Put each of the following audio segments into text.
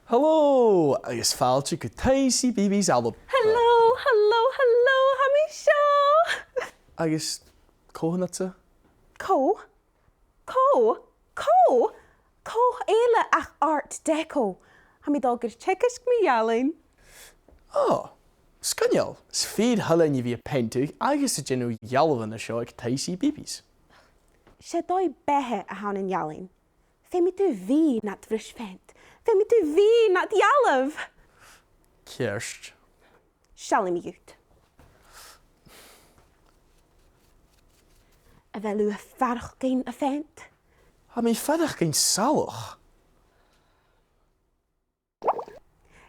Hallo, agus fáilte go CBeebies ALBA. Hello, happy show. Agus cóhanata? Co éile ach Art Deco. Hamí dulgur checkas mi yalin. Oh, scanneal, is féad thuile ní bhí peintú agus a genú yalvan a seo ag CBeebies. Sé dói bethe a hanin yalin. Fe mi tú ví nat vrish fent. Fe mi tú ví nat yalav. Kerst. Shalli mi ut. A velu a farch gein a fent. Ha mi fedach geen salach.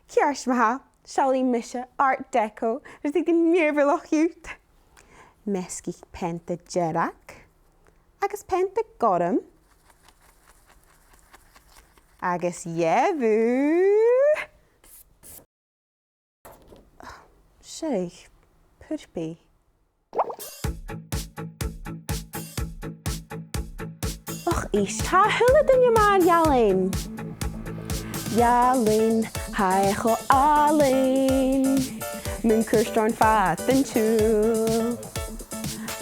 Kjars maha, shalli misha Art Deco. Dus ik din meer veloch ut. Meski pente jerak. Agus pente gorm. Agus jevu. Sheikh, purpi. Och, is ha hulle din je maar Jalin. Jalin, hai go alleen. Mijn kurstorn vaten toe.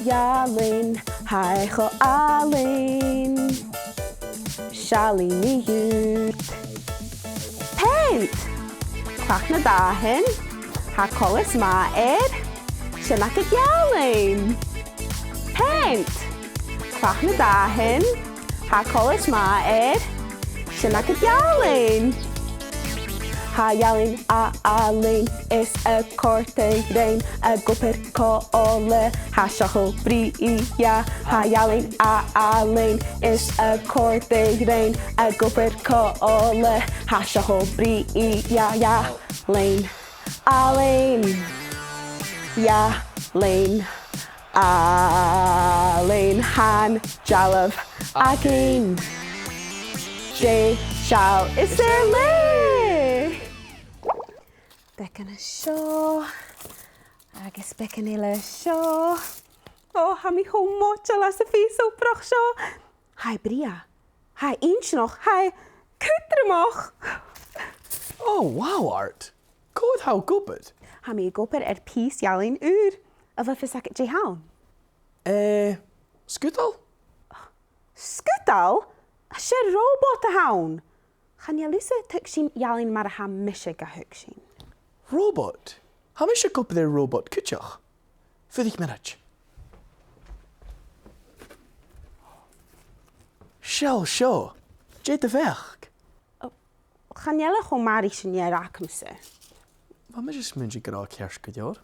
Jalin, hai go alleen. Shali mi ut. Pent! Kwach na dahin. Ha kolis ma Shemak het Jalin. Pent! Kwach na dahin. Ha kolis ma Shemak het Jalin. Ha Jalin a alleen is a korte rein a goper koole. Ha shachel bria. Ha Jalin a alleen is a korte rein a goper koole. Ha shachel bria ja leen. Alleen. Ja leen. Alleen han jalav again. J shall is er le. Becken a show. Agus becken ile show. Oh, ha mi ho mocha las a fi so proch show. Hai bria. Hai inch nog. Hai kutremach. Oh, wow, Art. Goed how gooped. Ha mi goper piece Jalin uur. Of a fisak at Jehan. Skutal? Skutal? A she robot a haun. Gaan Jalisa tukshin Jalin mar ha misha gahukshin. Robot? Ha mi eisiau gwybod i'r robot cwtioch? Fydd i'ch minach. Sial, sio. Jay dy fech. Gaan Jelle gewoon maar iets in je raakmse. Wat mis is mynd i gyda cers gyda'r?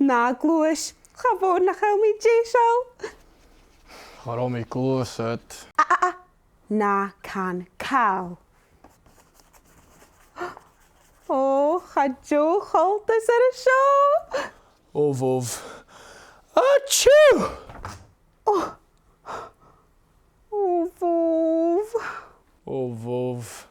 Na glwys. Ga fod na chael mi J-shell. Waarom ik gloos het? Na can cael. Oh, ga Jo Holtes er a show. Of. Achoo! Oh, vov. Of.